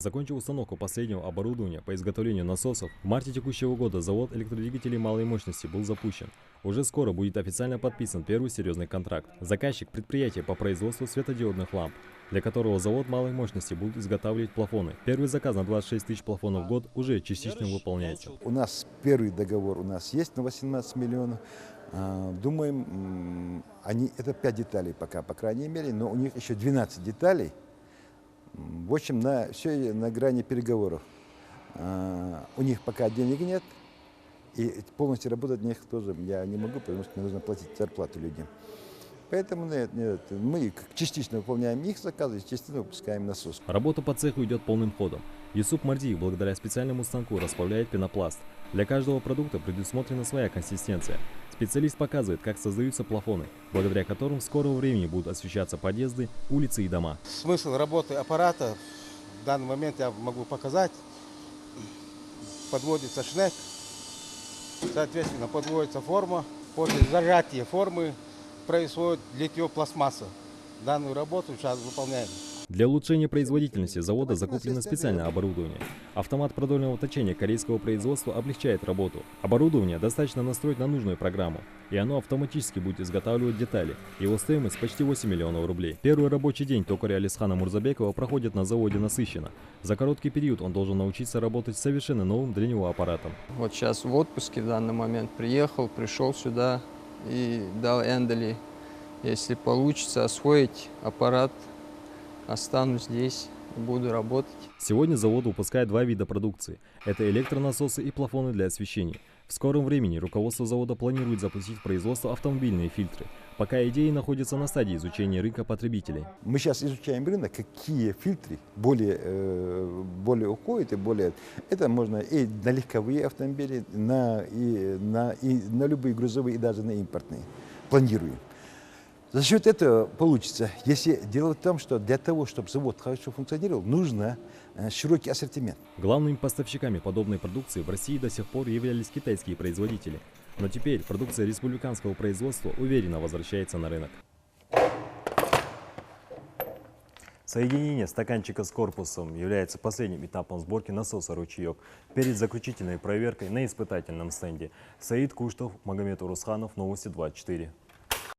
Закончив установку последнего оборудования по изготовлению насосов, в марте текущего года завод электродвигателей малой мощности был запущен. Уже скоро будет официально подписан первый серьезный контракт. Заказчик – предприятие по производству светодиодных ламп, для которого завод малой мощности будет изготавливать плафоны. Первый заказ на 26 тысяч плафонов в год уже частично выполняется. У нас первый договор есть на 18 миллионов. Думаем, это 5 деталей пока, по крайней мере, но у них еще 12 деталей. В общем, все на грани переговоров. У них пока денег нет, и полностью работать в них тоже я не могу, потому что мне нужно платить зарплату людям. Поэтому мы частично выполняем их заказы, частично выпускаем насос. Работа по цеху идет полным ходом. Юсуп Мардиев благодаря специальному станку расплавляет пенопласт. Для каждого продукта предусмотрена своя консистенция. Специалист показывает, как создаются плафоны, благодаря которым в скором времени будут освещаться подъезды, улицы и дома. Смысл работы аппарата в данный момент я могу показать. Подводится шнек, соответственно подводится форма. После зажатия формы происходит литье пластмассы. Данную работу сейчас выполняем. Для улучшения производительности завода закуплено специальное оборудование. Автомат продольного точения корейского производства облегчает работу. Оборудование достаточно настроить на нужную программу, и оно автоматически будет изготавливать детали. Его стоимость почти 8 миллионов рублей. Первый рабочий день токаря Алисхана Мурзабекова проходит на заводе насыщенно. За короткий период он должен научиться работать с совершенно новым для него аппаратом. Вот сейчас в отпуске в данный момент пришел сюда и дал Эндели. Если получится освоить аппарат, останусь здесь и буду работать. Сегодня завод выпускает два вида продукции. Это электронасосы и плафоны для освещения. В скором времени руководство завода планирует запустить в производство автомобильные фильтры. Пока идеи находятся на стадии изучения рынка потребителей. Мы сейчас изучаем рынок, какие фильтры более уходят и более. Это можно и на легковые автомобили, и на любые грузовые, и даже на импортные. Планируем. За счет этого получится, если дело в том, что для того, чтобы завод хорошо функционировал, нужно широкий ассортимент. Главными поставщиками подобной продукции в России до сих пор являлись китайские производители. Но теперь продукция республиканского производства уверенно возвращается на рынок. Соединение стаканчика с корпусом является последним этапом сборки насоса «Ручеек». Перед заключительной проверкой на испытательном стенде Саид Куштов, Магомед Урусханов, Новости 24.